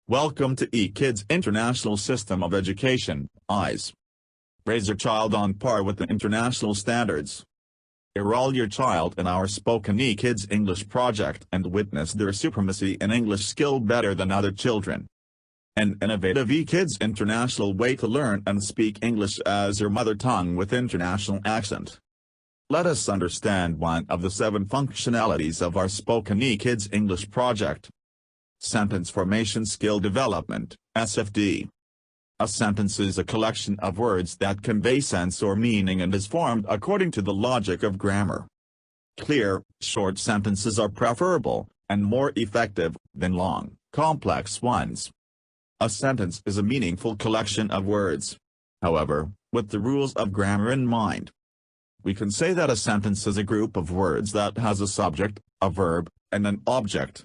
Welcome to eKids International System of Education, EISE. Raise your child on par with the international standards. Enroll your child in our Spoken eKids English project and witness their supremacy in English skill better than other children. An innovative eKids International way to learn and speak English as your mother tongue with international accent. Let us understand one of the 7 functionalities of our Spoken eKids English project. Sentence Formation Skill Development, SFD. A sentence is a collection of words that convey sense or meaning and is formed according to the logic of grammar. Clear, short sentences are preferable, and more effective, than long, complex ones. A sentence is a meaningful collection of words. However, with the rules of grammar in mind, we can say that a sentence is a group of words that has a subject, a verb, and an object.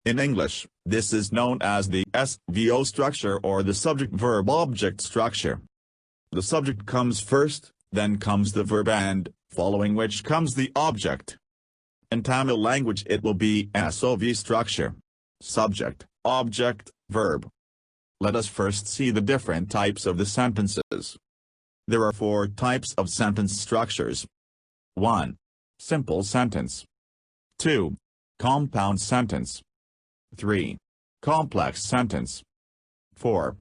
In English, this is known as the SVO structure or the subject-verb-object structure. The subject comes first, then comes the verb and, following which comes the object. In Tamil language it will be SOV structure. Subject, object, verb. Let us first see the different types of the sentences. There are 4 types of sentence structures. 1. Simple sentence. 2. Compound sentence. 3. Complex sentence. 4.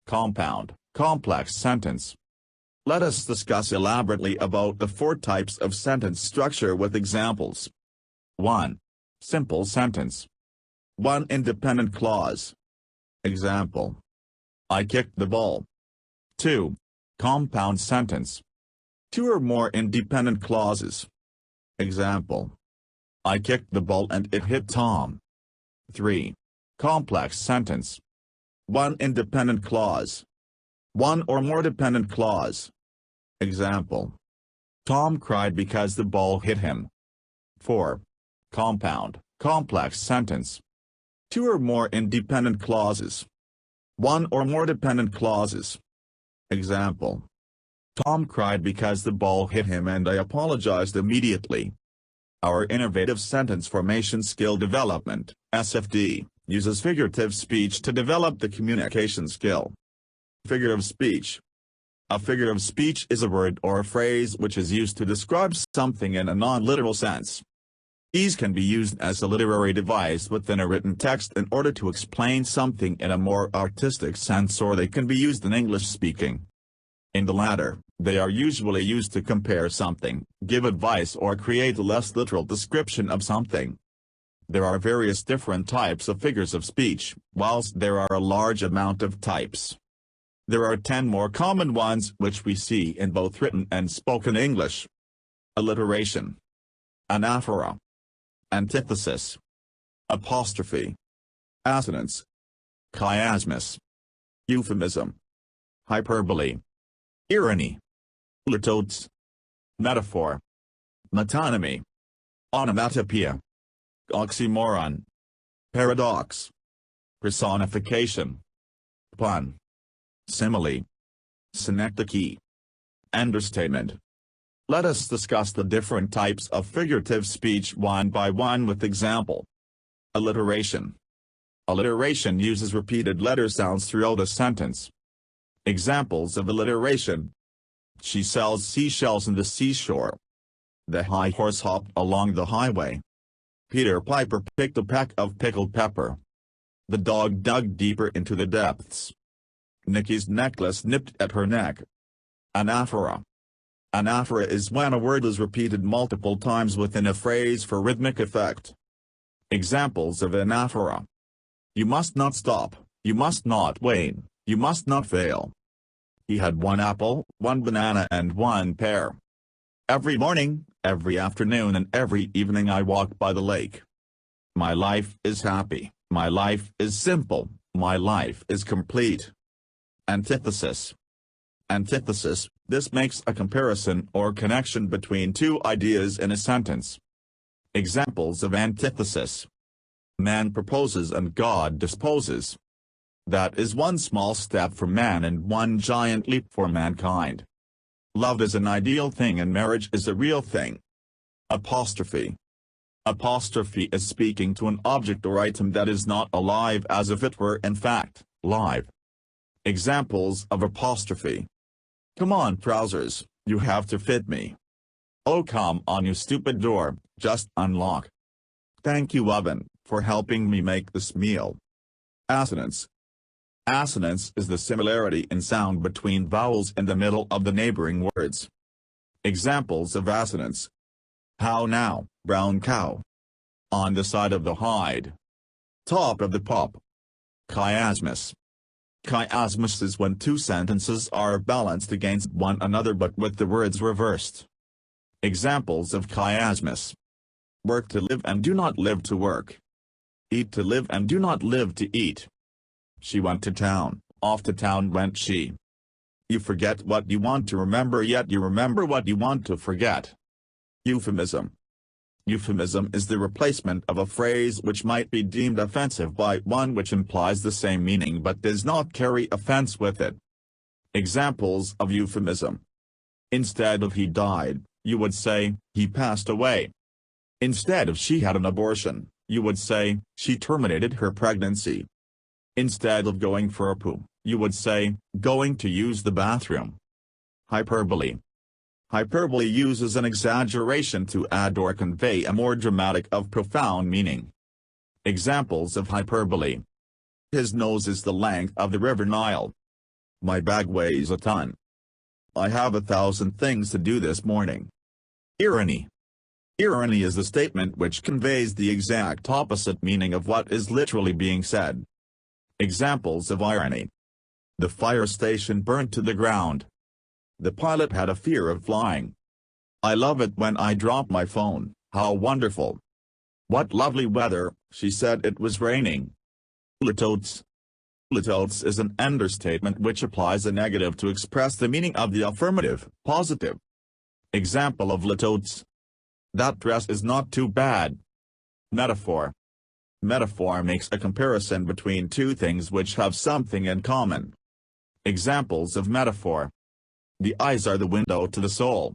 Compound, complex sentence. Let us discuss elaborately about the 4 types of sentence structure with examples. 1. Simple sentence. 1 independent clause. Example: I kicked the ball. 2. Compound sentence. 2 or more independent clauses. Example: I kicked the ball and it hit Tom. 3. Complex sentence. 1 independent clause. 1 or more dependent clause. Example: Tom cried because the ball hit him. 4. Compound, complex sentence. 2 or more independent clauses. 1 or more dependent clauses. Example: Tom cried because the ball hit him and I apologized immediately. Our innovative sentence formation skill development, SFD, uses figurative speech to develop the communication skill. Figure of speech. A figure of speech is a word or a phrase which is used to describe something in a non-literal sense. These can be used as a literary device within a written text in order to explain something in a more artistic sense, or they can be used in English speaking. In the latter, they are usually used to compare something, give advice or create a less literal description of something. There are various different types of figures of speech, whilst there are a large amount of types. There are 10 more common ones which we see in both written and spoken English. Alliteration, anaphora, antithesis, apostrophe, assonance, chiasmus, euphemism, hyperbole, irony, litotes, metaphor, metonymy, onomatopoeia, oxymoron, paradox, personification, pun, simile, synecdoche, understatement. Let us discuss the different types of figurative speech one by one with example. Alliteration. Alliteration uses repeated letter sounds throughout a sentence. Examples of alliteration: She sells seashells in the seashore. The high horse hopped along the highway. Peter Piper picked a peck of pickled pepper. The dog dug deeper into the depths. Nikki's necklace nipped at her neck. Anaphora. Anaphora is when a word is repeated multiple times within a phrase for rhythmic effect. Examples of anaphora: You must not stop, you must not wane, you must not fail. He had 1 apple, 1 banana and 1 pear. Every morning, every afternoon and every evening I walk by the lake. My life is happy, my life is simple, my life is complete. Antithesis. Antithesis, this makes a comparison or connection between 2 ideas in a sentence. Examples of antithesis: Man proposes and God disposes. That is 1 small step for man and 1 giant leap for mankind. Love is an ideal thing and marriage is a real thing. Apostrophe. Apostrophe is speaking to an object or item that is not alive as if it were in fact live. Examples of apostrophe. Come on trousers, you have to fit me. Oh come on you stupid door, just unlock. Thank you oven, for helping me make this meal. Assonance. Assonance is the similarity in sound between vowels in the middle of the neighboring words. Examples of assonance. How now, brown cow. On the side of the hide. Top of the pop. Chiasmus. Chiasmus is when two sentences are balanced against one another but with the words reversed. Examples of chiasmus. Work to live and do not live to work. Eat to live and do not live to eat. She went to town, off to town went she. You forget what you want to remember yet you remember what you want to forget. Euphemism. Euphemism is the replacement of a phrase which might be deemed offensive by one which implies the same meaning but does not carry offense with it. Examples of euphemism. Instead of he died, you would say, he passed away. Instead of she had an abortion, you would say, she terminated her pregnancy. Instead of going for a poo, you would say, going to use the bathroom. Hyperbole. Hyperbole uses an exaggeration to add or convey a more dramatic or profound meaning. Examples of hyperbole. His nose is the length of the river Nile. My bag weighs a ton. I have 1,000 things to do this morning. Irony. Irony is the statement which conveys the exact opposite meaning of what is literally being said. Examples of irony. The fire station burned to the ground. The pilot had a fear of flying. I love it when I drop my phone, how wonderful. What lovely weather, she said it was raining. Litotes. Litotes is an understatement which applies a negative to express the meaning of the affirmative, positive. Example of litotes. That dress is not too bad. Metaphor. Metaphor makes a comparison between two things which have something in common. Examples of metaphor. The eyes are the window to the soul.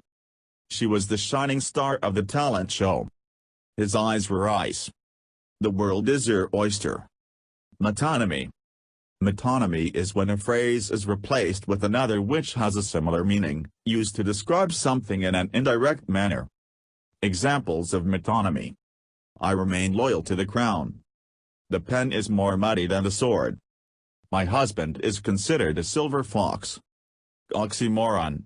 She was the shining star of the talent show. His eyes were ice. The world is your oyster. Metonymy. Metonymy is when a phrase is replaced with another which has a similar meaning, used to describe something in an indirect manner. Examples of metonymy. I remain loyal to the crown. The pen is more muddy than the sword. My husband is considered a silver fox. Oxymoron.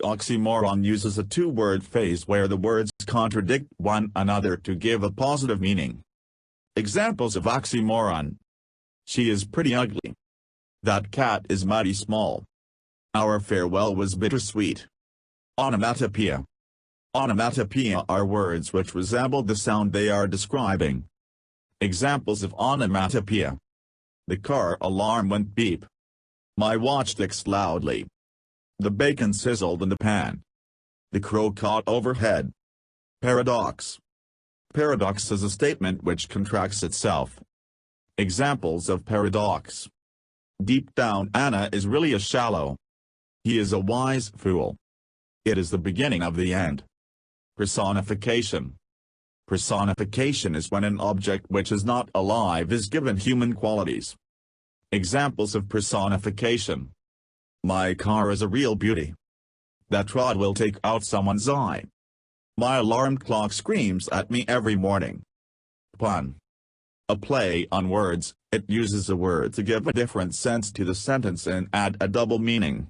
Oxymoron uses a two-word phrase where the words contradict one another to give a positive meaning. Examples of oxymoron. She is pretty ugly. That cat is mighty small. Our farewell was bittersweet. Onomatopoeia. Onomatopoeia are words which resemble the sound they are describing. Examples of onomatopoeia. The car alarm went beep. My watch ticks loudly. The bacon sizzled in the pan. The crow caught overhead. Paradox. Paradox is a statement which contracts itself. Examples of paradox. Deep down Anna is really a shallow. He is a wise fool. It is the beginning of the end. Personification. Personification is when an object which is not alive is given human qualities. Examples of personification. My car is a real beauty. That rod will take out someone's eye. My alarm clock screams at me every morning. Pun. A play on words, it uses a word to give a different sense to the sentence and add a double meaning.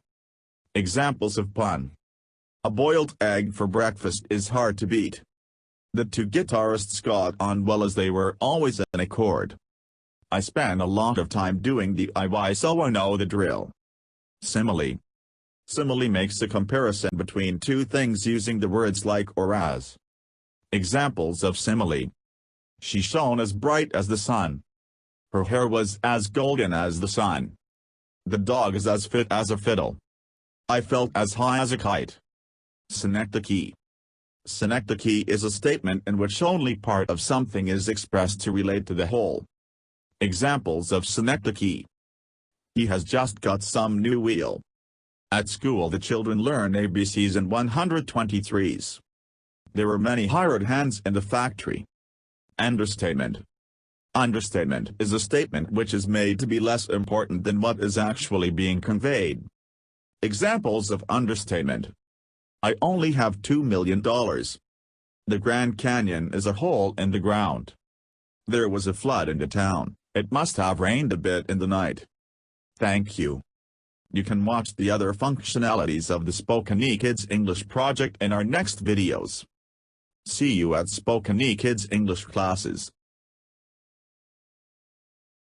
Examples of pun. A boiled egg for breakfast is hard to beat. The two guitarists got on well as they were always in accord. I spend a lot of time doing DIY so I know the drill. Simile. Simile makes a comparison between two things using the words like or as. Examples of simile. She shone as bright as the sun. Her hair was as golden as the sun. The dog is as fit as a fiddle. I felt as high as a kite. Synecdoche. Synecdoche is a statement in which only part of something is expressed to relate to the whole. Examples of synecdoche. He has just got some new wheel. At school the children learn ABCs and 123s. There were many hired hands in the factory. Understatement. Understatement is a statement which is made to be less important than what is actually being conveyed. Examples of understatement. I only have $2 million. The Grand Canyon is a hole in the ground. There was a flood in the town. It must have rained a bit in the night. Thank you. You can watch the other functionalities of the Spoken Kids English project in our next videos. See you at Spoken Kids English classes.